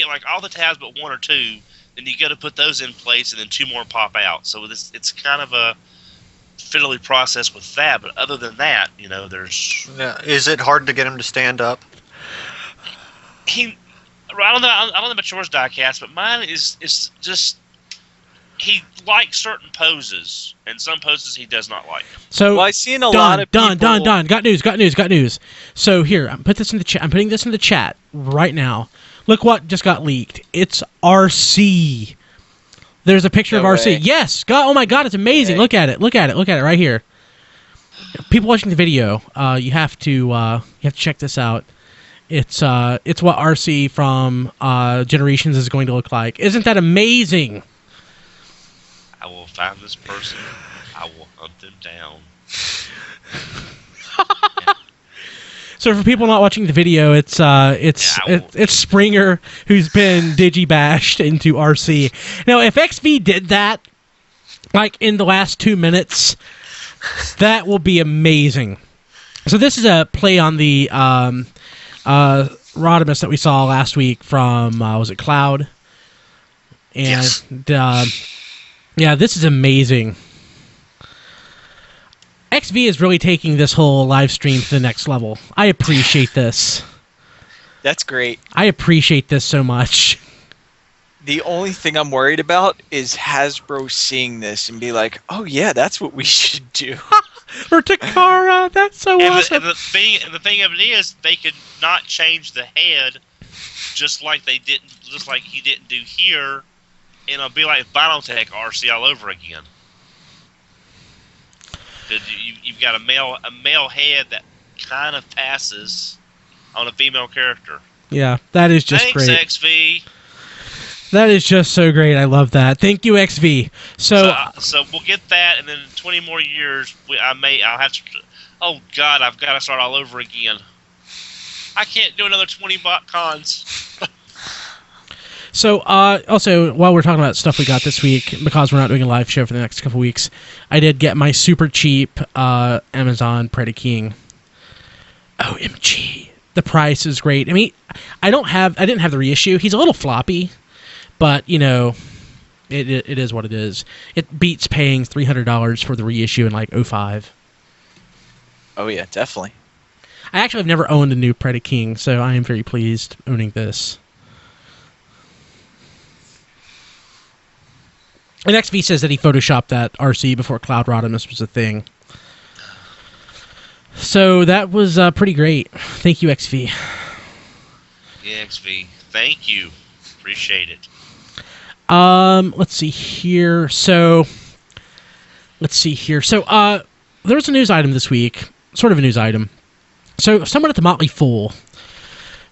Speaker 3: like all the tabs but one or two, then you got to put those in place, and then two more pop out. So it's kind of a fiddly process with that. But other than that, you know, there's.
Speaker 4: Is it hard to get him to stand up?
Speaker 3: I don't know about yours, Diecast, but mine is just. He likes certain poses, and some poses he does not like.
Speaker 1: So
Speaker 2: I've seen a lot of people...
Speaker 1: Done. Got news. So here, I'm putting this in the chat right now. Look what just got leaked. It's RC. There's a picture of RC.
Speaker 2: way.
Speaker 1: Yes. God, oh my God, it's amazing.
Speaker 2: Okay.
Speaker 1: Look at it right here. People watching the video, you have to check this out. It's what RC from Generations is going to look like. Isn't that amazing?
Speaker 3: I will find this person. I will hunt them down.
Speaker 1: So for people not watching the video, it's Springer who's been digibashed into RC. Now, if XV did that, like in the last 2 minutes, that will be amazing. So this is a play on the Rodimus that we saw last week from was it Cloud? And
Speaker 3: Yes.
Speaker 1: Yeah, this is amazing. XV is really taking this whole live stream to the next level. I appreciate this.
Speaker 2: That's great.
Speaker 1: I appreciate this so much.
Speaker 2: The only thing I'm worried about is Hasbro seeing this and be like, oh yeah, that's what we should do.
Speaker 1: For Takara, that's so awesome.
Speaker 3: And the thing of it is, they could not change the head, just like he didn't do here, and it'll be like Binotech RC all over again. You've got a male head that kind of passes on a female character.
Speaker 1: Yeah, that is just
Speaker 3: Thanks,
Speaker 1: great.
Speaker 3: XV.
Speaker 1: That is just so great. I love that. Thank you, XV. So
Speaker 3: we'll get that, and then in 20 more years, I'll have to. Oh God, I've got to start all over again. I can't do another 20 bot cons.
Speaker 1: So, also, while we're talking about stuff we got this week, because we're not doing a live show for the next couple weeks, I did get my super cheap Amazon Pretty King. OMG. The price is great. I mean, I didn't have the reissue. He's a little floppy, but, you know, it is what it is. It beats paying $300 for the reissue in, like, 2005.
Speaker 2: Oh yeah, definitely.
Speaker 1: I actually have never owned a new Pretty King, so I am very pleased owning this. And XV says that he photoshopped that RC before Cloud Rodimus was a thing. So that was pretty great. Thank you, XV.
Speaker 3: Yeah, XV. Thank you. Appreciate it.
Speaker 1: Let's see here. So there's a news item this week. Sort of a news item. So someone at the Motley Fool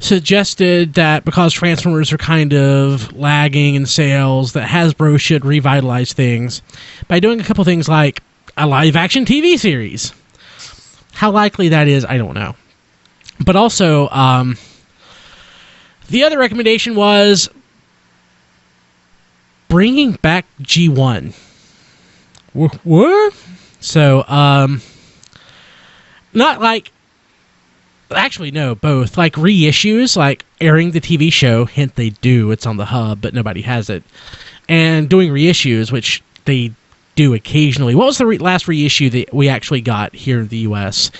Speaker 1: suggested that because Transformers are kind of lagging in sales, that Hasbro should revitalize things by doing a couple things like a live-action TV series. How likely that is, I don't know. But also, the other recommendation was bringing back G1. What? So, not like... Actually, no, both. Like reissues, like airing the TV show. Hint, they do. It's on the hub, but nobody has it. And doing reissues, which they do occasionally. What was the last reissue that we actually got here in the U.S.?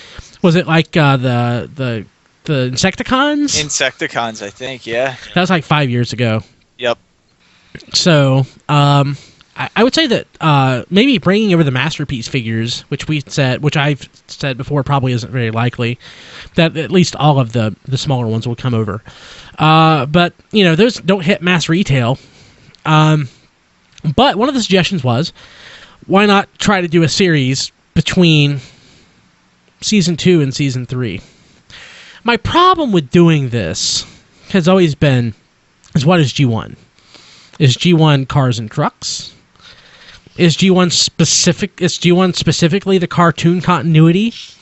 Speaker 1: Was it like the Insecticons?
Speaker 2: Insecticons, I think, yeah.
Speaker 1: That was like 5 years ago.
Speaker 2: Yep.
Speaker 1: So, I would say that maybe bringing over the Masterpiece figures, which I've said before probably isn't very likely, that at least all of the smaller ones will come over. But, those don't hit mass retail. But one of the suggestions was, why not try to do a series between Season 2 and Season 3? My problem with doing this has always been, what is G1? Is G1 cars and trucks? Is G1 specifically the cartoon continuity? Is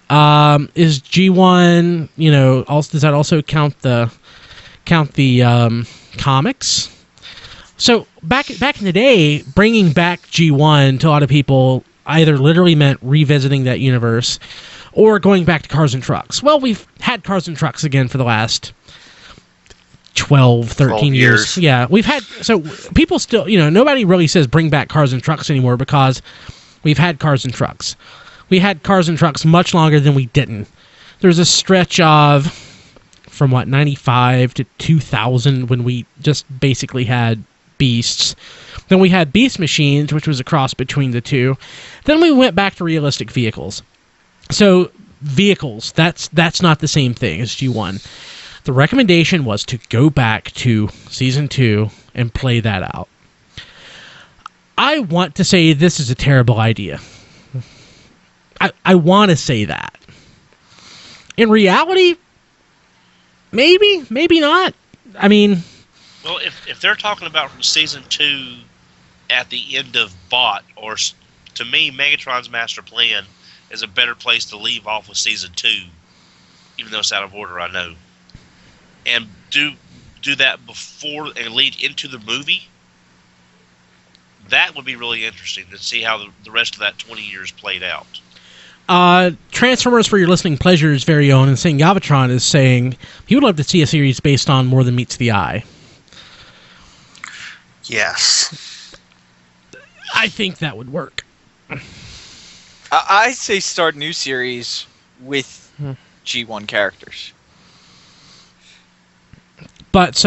Speaker 1: G1, also, does that also count the comics? So back in the day, bringing back G1 to a lot of people either literally meant revisiting that universe or going back to cars and trucks. Well, we've had cars and trucks again for the last 12, 13 years. Yeah, we've had... So people still... nobody really says bring back cars and trucks anymore because we've had cars and trucks. We had cars and trucks much longer than we didn't. There's a stretch of... From, 95 to 2000 when we just basically had Beasts. Then we had Beast Machines, which was a cross between the two. Then we went back to realistic vehicles. So, vehicles, that's not the same thing as G1. The recommendation was to go back to Season 2 and play that out. I want to say this is a terrible idea. I want to say that. In reality, maybe not. I mean...
Speaker 3: Well, if they're talking about from Season 2 at the end of Bot, or to me, Megatron's Master Plan is a better place to leave off with Season 2, even though it's out of order, I know. And do that before and lead into the movie, that would be really interesting to see how the rest of that 20 years played out.
Speaker 1: Transformers for Your Listening Pleasure's very own and saying Yavatron is saying he would love to see a series based on More Than Meets the Eye.
Speaker 4: Yes.
Speaker 1: I think that would work.
Speaker 2: I say start a new series with G1 characters.
Speaker 1: But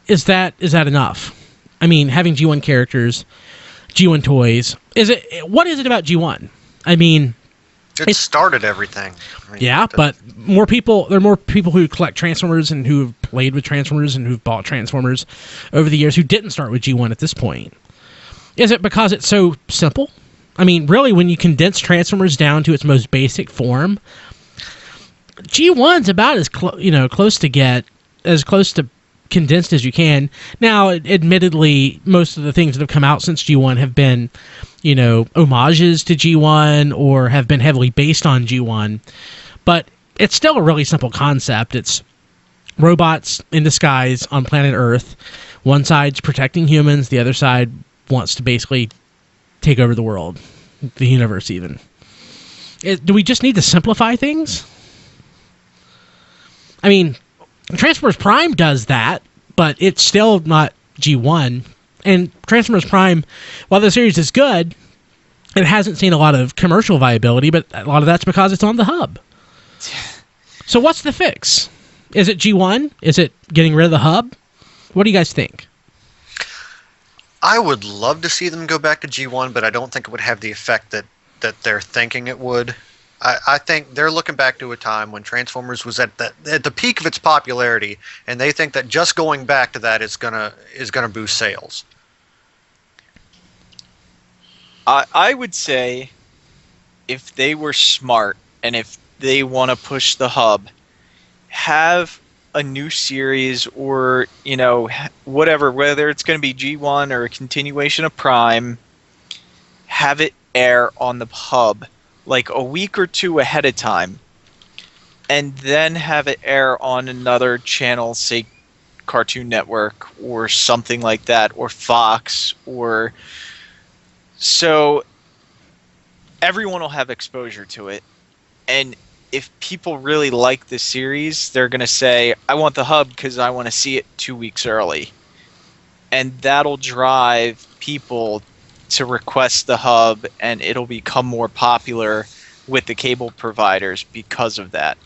Speaker 1: is that enough? I mean, having G1 characters, G1 toys, what is it about G1? I mean,
Speaker 4: it started everything.
Speaker 1: But there are more people who collect Transformers and who have played with Transformers and who've bought Transformers over the years who didn't start with G1 at this point. Is it because it's so simple? I mean, really, when you condense Transformers down to its most basic form, G1's about as close to condensed as you can. Now, admittedly, most of the things that have come out since G1 have been, homages to G1 or have been heavily based on G1. But it's still a really simple concept. It's robots in disguise on planet Earth. One side's protecting humans. The other side wants to basically take over the world, the universe even. Do we just need to simplify things? I mean, Transformers Prime does that, but it's still not G1. And Transformers Prime, while the series is good, it hasn't seen a lot of commercial viability, but a lot of that's because it's on the hub. So what's the fix? Is it G1? Is it getting rid of the hub? What do you guys think?
Speaker 4: I would love to see them go back to G1, but I don't think it would have the effect that they're thinking it would. I think they're looking back to a time when Transformers was at the peak of its popularity, and they think that just going back to that is gonna boost sales.
Speaker 2: I would say if they were smart and if they want to push the hub, have a new series or whatever, whether it's going to be G1 or a continuation of Prime, have it air on the hub like a week or two ahead of time, and then have it air on another channel, say Cartoon Network or something like that, or Fox, or so everyone will have exposure to it. And if people really like the series, they're going to say, I want the hub because I want to see it 2 weeks early. And that'll drive people to request the hub, and it'll become more popular with the cable providers because of that.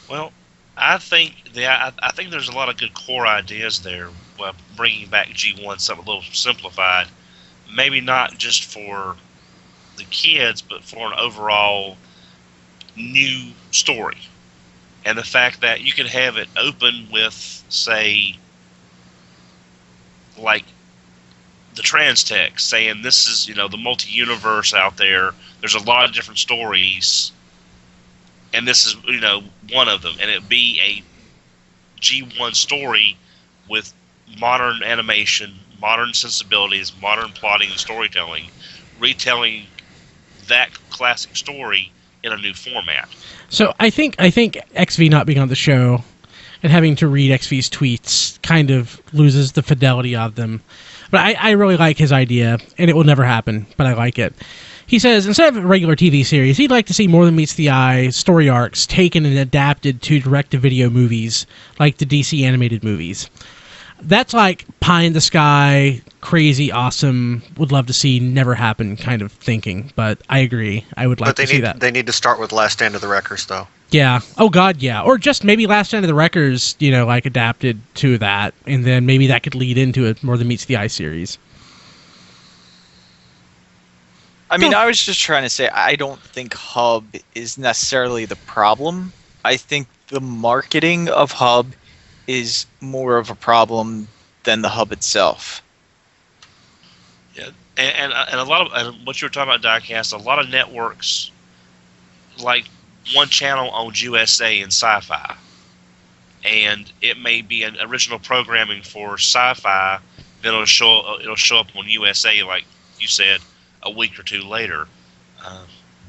Speaker 3: Well, I think I think there's a lot of good core ideas there. Well, bringing back G1 something a little simplified, maybe not just for the kids, but for an overall new story. And the fact that you could have it open with, say, like the trans text saying this is, the multi-universe out there. There's a lot of different stories, and this is, one of them. And it'd be a G1 story with modern animation, modern sensibilities, modern plotting and storytelling, retelling that classic story in a new format.
Speaker 1: So I think XV not being on the show and having to read XV's tweets kind of loses the fidelity of them. But I really like his idea, and it will never happen, but I like it. He says, instead of a regular TV series, he'd like to see more than meets the eye story arcs taken and adapted to direct-to-video movies, like the DC animated movies. That's like pie in the sky, crazy, awesome, would love to see, never happen kind of thinking. But I agree. I would like to see that.
Speaker 4: They need to start with Last Stand of the Wreckers, though.
Speaker 1: Yeah. Oh, God, yeah. Or just maybe Last Stand of the Wreckers, like adapted to that. And then maybe that could lead into a More Than Meets the Eye series.
Speaker 2: I mean, I was just trying to say, I don't think Hub is necessarily the problem. I think the marketing of Hub is more of a problem than the hub itself.
Speaker 3: Yeah, and a lot of and what you were talking about, Diecast, a lot of networks, like one channel owns USA and Sci-Fi, and it may be an original programming for Sci-Fi, then it'll show up on USA, like you said, a week or two later.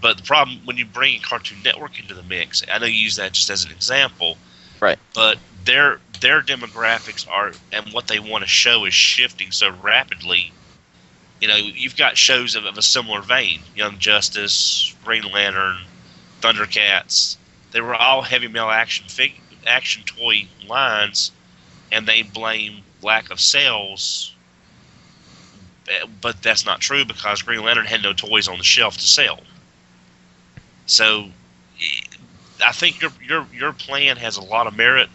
Speaker 3: But the problem when you bring Cartoon Network into the mix, I know you use that just as an example,
Speaker 2: right?
Speaker 3: But their demographics are, and what they want to show is shifting so rapidly. You've got shows of a similar vein: Young Justice, Green Lantern, Thundercats. They were all heavy male action toy lines, and they blame lack of sales. But that's not true, because Green Lantern had no toys on the shelf to sell. So I think your plan has a lot of merit,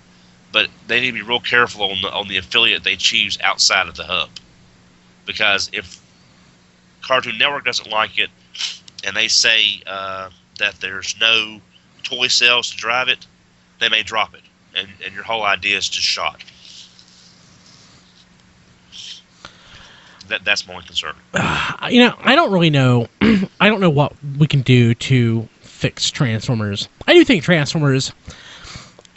Speaker 3: but they need to be real careful on the affiliate they choose outside of the hub. Because if Cartoon Network doesn't like it, and they say that there's no toy sales to drive it, they may drop it, and your whole idea is just shot. That's my only concern.
Speaker 1: I don't really know. I don't know what we can do to fix Transformers. I do think Transformers,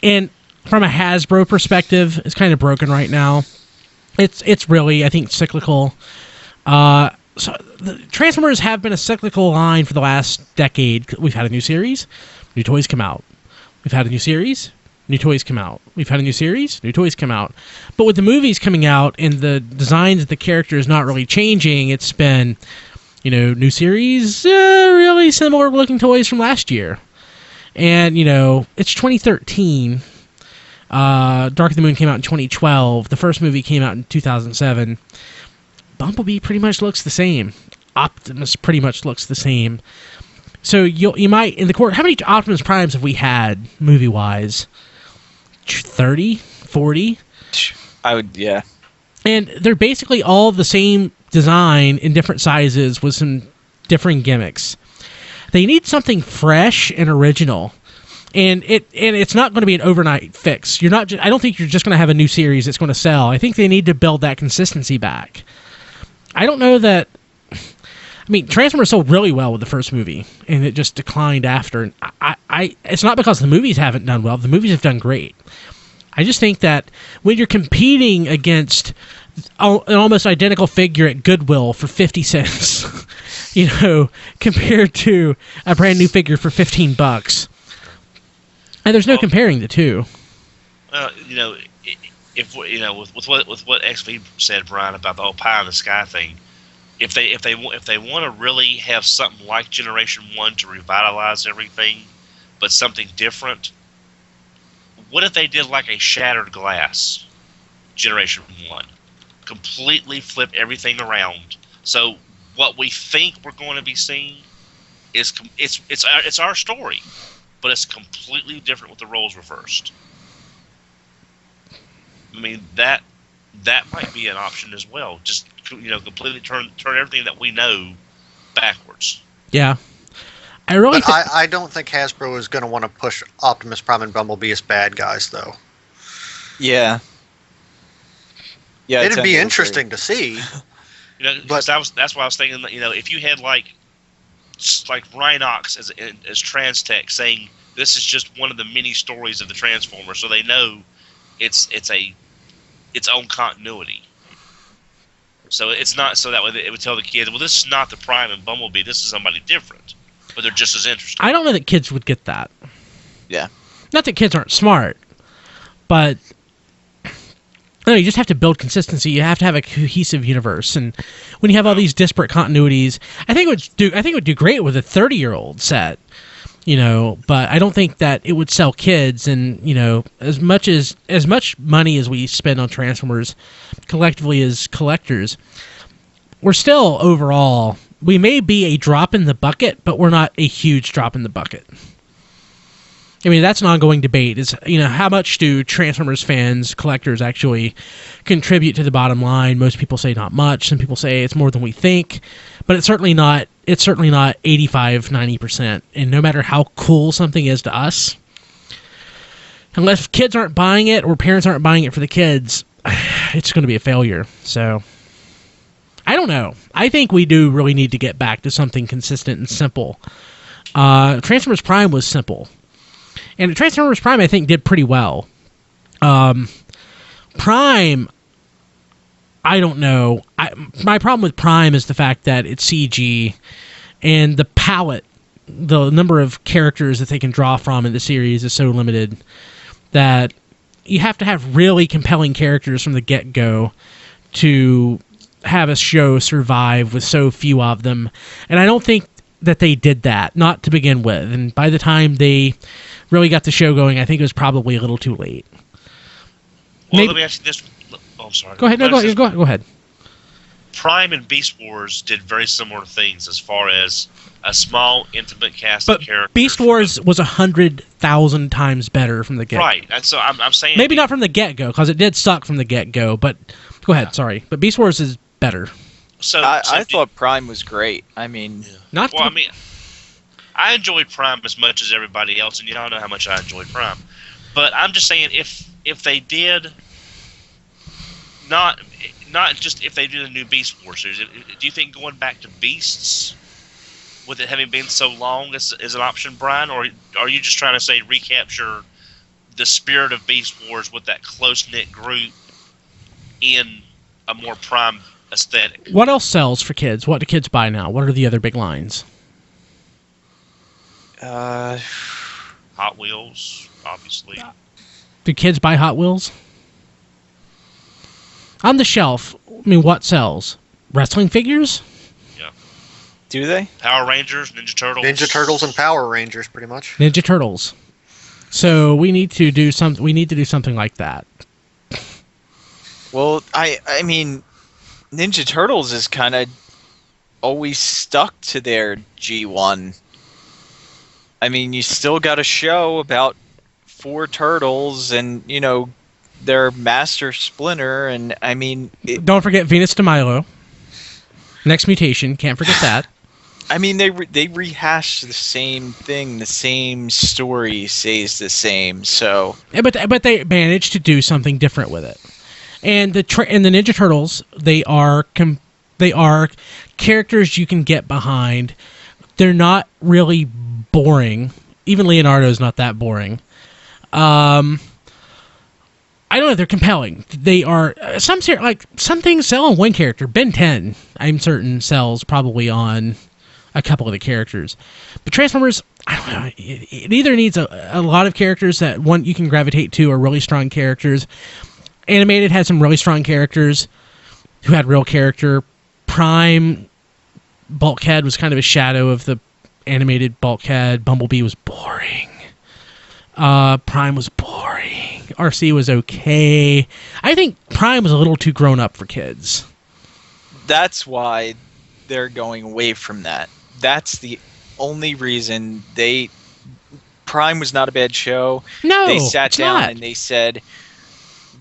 Speaker 1: and from a Hasbro perspective, is kind of broken right now. It's really, I think, cyclical. So the Transformers have been a cyclical line for the last decade. We've had a new series, new toys come out. We've had a new series, new toys come out. We've had a new series, new toys come out. But with the movies coming out and the designs of the characters not really changing, it's been, new series, really similar looking toys from last year. And, it's 2013. Dark of the Moon came out in 2012. The first movie came out in 2007. Bumblebee pretty much looks the same. Optimus pretty much looks the same. So you might, in the court, how many Optimus Primes have we had, movie-wise? 30? 40?
Speaker 2: I would, yeah.
Speaker 1: And they're basically all the same design in different sizes with some differing gimmicks. They need something fresh and original. And it's not going to be an overnight fix. I don't think you're just going to have a new series that's going to sell. I think they need to build that consistency back. I don't know that... Transformers sold really well with the first movie, and it just declined after. And it's not because the movies haven't done well. The movies have done great. I just think that when you're competing against an almost identical figure at Goodwill for 50 cents, compared to a brand new figure for $15, and there's no comparing the two.
Speaker 3: You know, if you know with what XV said, Brian, about the whole pie in the sky thing, if they want to really have something like Generation 1 to revitalize everything, but something different, what if they did like a Shattered Glass Generation 1? Completely flip everything around. So what we think we're going to be seeing is it's our story, but it's completely different with the roles reversed. I mean, that might be an option as well. Just, you know, completely turn everything that we know backwards.
Speaker 1: Yeah. I
Speaker 4: don't think Hasbro is going to want to push Optimus Prime and Bumblebee as bad guys, though.
Speaker 2: Yeah. Yeah,
Speaker 4: it'd be interesting to see.
Speaker 3: You know, but that's why I was thinking that, you know, if you had like Rhinox as trans tech saying this is just one of the many stories of the Transformers, so they know it's its own continuity. So it's not so that way it would tell the kids, well, this is not the Prime and Bumblebee, this is somebody different, but they're just as interesting.
Speaker 1: I don't know that kids would get that.
Speaker 2: Yeah.
Speaker 1: Not that kids aren't smart, but no, you just have to build consistency. You have to have a cohesive universe, and when you have all these disparate continuities, I think it would do great with a 30-year-old set, you know. But I don't think that it would sell kids. And you know, as much money as we spend on Transformers collectively as collectors, we're still overall, we may be a drop in the bucket, but we're not a huge drop in the bucket. I mean, that's an ongoing debate, is, you know, how much do Transformers fans, collectors, actually contribute to the bottom line? Most people say not much. Some people say it's more than we think, but it's certainly not 85, 90%. And no matter how cool something is to us, unless kids aren't buying it or parents aren't buying it for the kids, it's going to be a failure. So I don't know. I think we do really need to get back to something consistent and simple. Transformers Prime was simple. And Transformers Prime, I think, did pretty well. Prime, I don't know. My problem with Prime is the fact that it's CG, and the palette, the number of characters that they can draw from in the series is so limited that you have to have really compelling characters from the get-go to have a show survive with so few of them. And I don't think that they did that, not to begin with. And by the time they really got the show going, I think it was probably a little too late.
Speaker 3: Well, let me ask you this. Oh, I'm sorry.
Speaker 1: Go ahead. No, go ahead.
Speaker 3: Prime and Beast Wars did very similar things as far as a small, intimate cast of characters.
Speaker 1: Beast Wars was 100,000 times better from the get-go.
Speaker 3: Right. And so I'm saying...
Speaker 1: Maybe not from the get-go, because it did suck from the get-go, but... Go ahead, sorry. But Beast Wars is better.
Speaker 2: So I thought Prime was great. I mean...
Speaker 3: I enjoyed Prime as much as everybody else, and y'all know how much I enjoyed Prime. But I'm just saying, if they did... Not just if they do the new Beast Wars series, do you think going back to Beasts, with it having been so long, is an option, Brian? Or are you just trying to say recapture the spirit of Beast Wars with that close-knit group in a more Prime aesthetic?
Speaker 1: What else sells for kids? What do kids buy now? What are the other big lines?
Speaker 3: Hot Wheels, obviously.
Speaker 1: Do kids buy Hot Wheels? On the shelf, I mean, what sells? Wrestling figures?
Speaker 3: Yeah.
Speaker 2: Do they?
Speaker 3: Power Rangers, Ninja Turtles.
Speaker 4: Ninja Turtles and Power Rangers, pretty much.
Speaker 1: Ninja Turtles. So we need to do something like that.
Speaker 2: Well, I mean, Ninja Turtles is kind of always stuck to their G1. I mean, you still got a show about 4 turtles and, you know, their Master Splinter, and I mean...
Speaker 1: Don't forget Venus de Milo. Next Mutation, can't forget that.
Speaker 2: I mean, they rehash the same thing, the same story stays the same, so...
Speaker 1: But they managed to do something different with it. And the Ninja Turtles, they are characters you can get behind. They're not really boring. Even Leonardo's not that boring. I don't know. They're compelling. They are some things sell on one character. Ben 10, I'm certain, sells probably on a couple of the characters. But Transformers, I don't know. It either needs a lot of characters that one you can gravitate to, or really strong characters. Animated had some really strong characters who had real character. Prime Bulkhead was kind of a shadow of the animated Bulkhead. Bumblebee was boring. Prime was boring. RC was okay. I think Prime was a little too grown up for kids.
Speaker 2: That's why they're going away from that. That's the only reason Prime was not a bad show.
Speaker 1: No,
Speaker 2: they sat
Speaker 1: it's
Speaker 2: down
Speaker 1: not.
Speaker 2: and they said,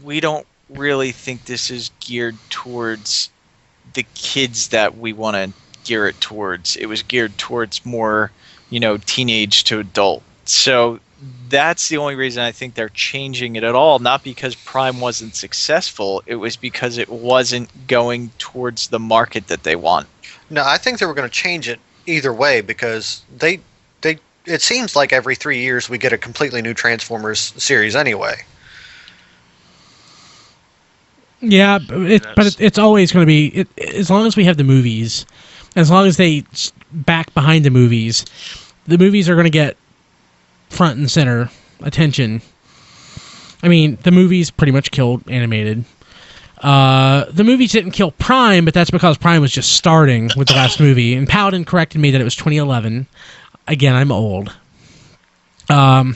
Speaker 2: we don't really think this is geared towards the kids that we want to gear it towards. It was geared towards more, teenage to adult. So that's the only reason I think they're changing it at all. Not because Prime wasn't successful. It was because it wasn't going towards the market that they want.
Speaker 4: No, I think they were going to change it either way, because it seems like every 3 years we get a completely new Transformers series anyway.
Speaker 1: Yeah, but it's always going to be, as long as we have the movies, as long as they back behind the movies are going to get front and center attention. I mean, the movies pretty much killed animated. The movies didn't kill Prime, but that's because Prime was just starting with the last movie. And Paladin corrected me that it was 2011. Again, I'm old. But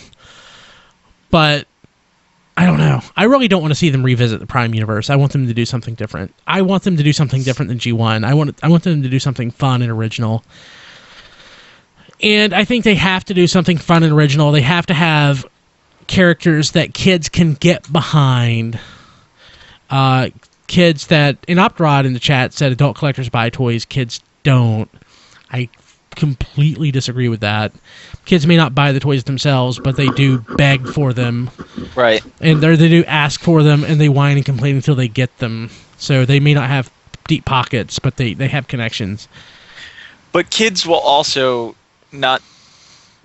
Speaker 1: I don't know. I really don't want to see them revisit the Prime universe. I want them to do something different. I want them to do something different than G1. I want them to do something fun and original. And I think they have to do something fun and original. They have to have characters that kids can get behind. Kids that... And Optrod in the chat said adult collectors buy toys, kids don't. I completely disagree with that. Kids may not buy the toys themselves, but they do beg for them.
Speaker 2: Right.
Speaker 1: And they do ask for them, and they whine and complain until they get them. So they may not have deep pockets, but they have connections.
Speaker 2: But kids will also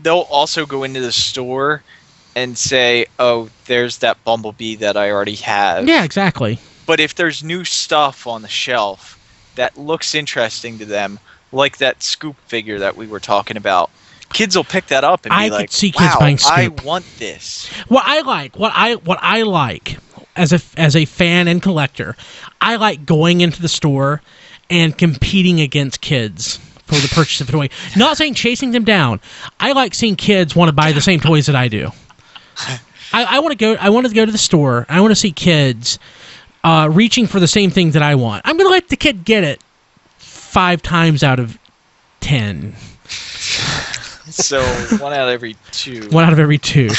Speaker 2: they'll also go into the store and say, oh, there's that Bumblebee that I already have.
Speaker 1: Yeah, exactly.
Speaker 2: But if there's new stuff on the shelf that looks interesting to them, like that Scoop figure that we were talking about, kids will pick that up and be like,
Speaker 1: could see kids
Speaker 2: wow,
Speaker 1: buying Scoop.
Speaker 2: I want this.
Speaker 1: What I like as a fan and collector, I like going into the store and competing against kids for the purchase of a toy. Not saying chasing them down. I like seeing kids want to buy the same toys that I do. I want to go to the store. I want to see kids reaching for the same thing that I want. I'm going to let the kid get it 5 times out of 10.
Speaker 2: So 1 out of every 2.
Speaker 1: 1 out of every 2.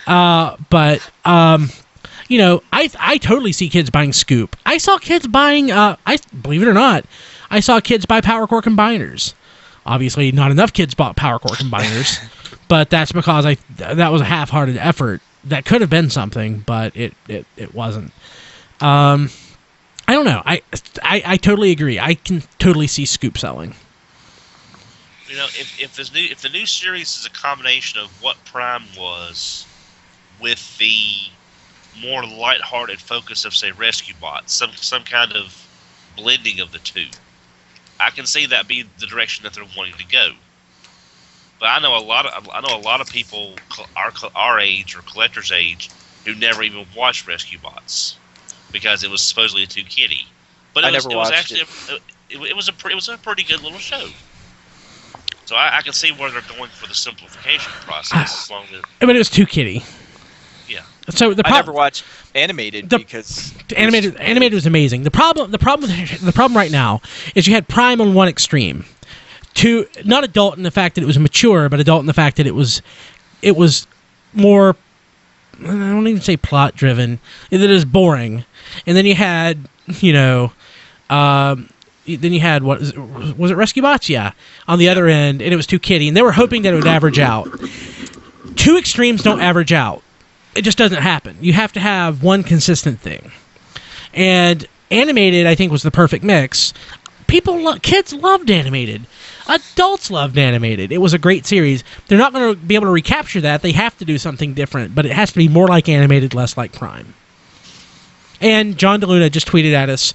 Speaker 1: But I totally see kids buying Scoop. I saw kids buying, believe it or not, I saw kids buy Power Core Combiners. Obviously, not enough kids bought Power Core Combiners, but that's because that was a half-hearted effort. That could have been something, but it wasn't. I don't know. I totally agree. I can totally see Scoop selling.
Speaker 3: If the new series is a combination of what Prime was with the more lighthearted focus of, say, Rescue Bots, some kind of blending of the two, I can see that be the direction that they're wanting to go. But I know a lot of people our age or collector's age who never even watched Rescue Bots because it was supposedly too kiddie. But it was a pretty good little show. So I can see where they're going for the simplification process.
Speaker 1: But it was too kiddie.
Speaker 3: Yeah.
Speaker 1: So
Speaker 2: I never watched animated because
Speaker 1: animated was amazing. The problem right now is you had Prime on one extreme, to not adult in the fact that it was mature, but adult in the fact that it was more, I don't even say plot driven, that it is boring. And then you had what was it Rescue Bots? Yeah, on the other end, and it was too kiddie, and they were hoping that it would average out. Two extremes don't average out. It just doesn't happen. You have to have one consistent thing. And animated, I think, was the perfect mix. Kids loved animated. Adults loved animated. It was a great series. They're not going to be able to recapture that. They have to do something different, but it has to be more like animated, less like Prime. And John DeLuna just tweeted at us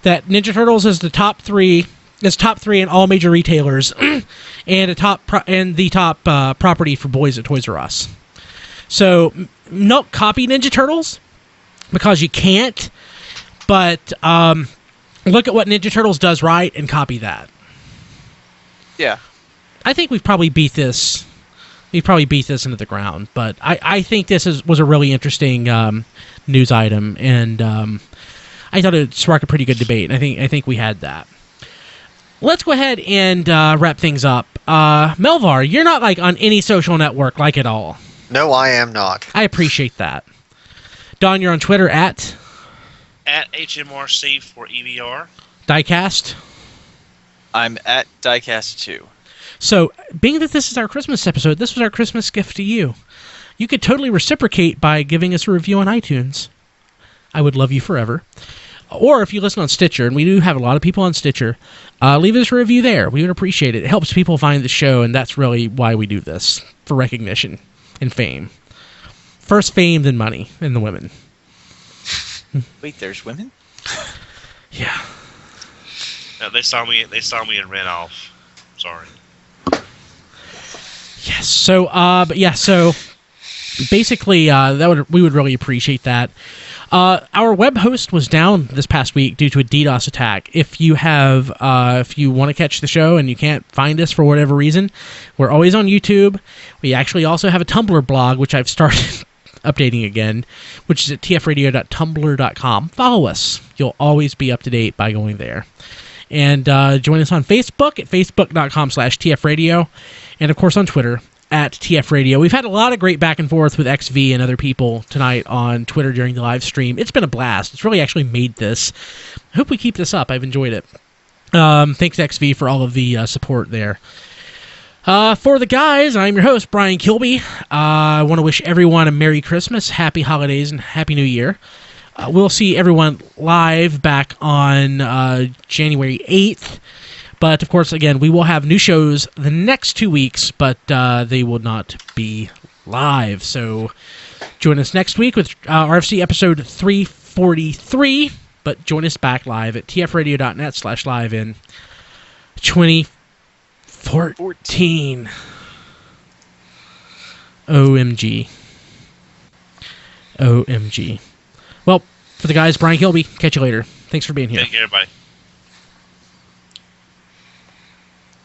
Speaker 1: that Ninja Turtles is the top 3 It's top 3 in all major retailers, and the top property for boys at Toys R Us. So, not copy Ninja Turtles, because you can't, but look at what Ninja Turtles does right and copy that.
Speaker 2: Yeah.
Speaker 1: I think we've probably beat this. We probably beat this into the ground, but I think this was a really interesting news item, and I thought it sparked a pretty good debate. I think we had that. Let's go ahead and wrap things up. Melvar, you're not like on any social network like at all.
Speaker 4: No, I am not.
Speaker 1: I appreciate that. Don, you're on Twitter at
Speaker 3: HMRC for EVR.
Speaker 1: Diecast.
Speaker 2: I'm at Diecast2.
Speaker 1: So, being that this is our Christmas episode, this was our Christmas gift to you. You could totally reciprocate by giving us a review on iTunes. I would love you forever. Or if you listen on Stitcher, and we do have a lot of people on Stitcher, leave us a review there. We would appreciate it. It helps people find the show, and that's really why we do this, for recognition and fame. First fame, then money, and the women.
Speaker 2: Wait, there's women?
Speaker 1: Yeah.
Speaker 3: No, they saw me and ran off. Sorry.
Speaker 1: Yes. So, so basically, we would really appreciate that. Our web host was down this past week due to a DDoS attack. If you want to catch the show and you can't find us for whatever reason, we're always on YouTube. We actually also have a Tumblr blog, which I've started updating again, which is at tfradio.tumblr.com. Follow us. You'll always be up to date by going there. And join us on Facebook at facebook.com/tfradio. And, of course, on Twitter at tfradio. We've had a lot of great back and forth with XV and other people tonight on Twitter during the live stream. It's been a blast. It's really actually made this. I hope we keep this up. I've enjoyed it. Thanks, XV, for all of the support there. For the guys, I'm your host, Brian Kilby. I want to wish everyone a Merry Christmas, Happy Holidays, and Happy New Year. We'll see everyone live back on January 8th. But, of course, again, we will have new shows the next 2 weeks, but they will not be live. So join us next week with RFC episode 343, but join us back live at tfradio.net/live in 2014. OMG. OMG. Well, for the guys, Brian Kilby, catch you later. Thanks for being here.
Speaker 3: Take care, everybody.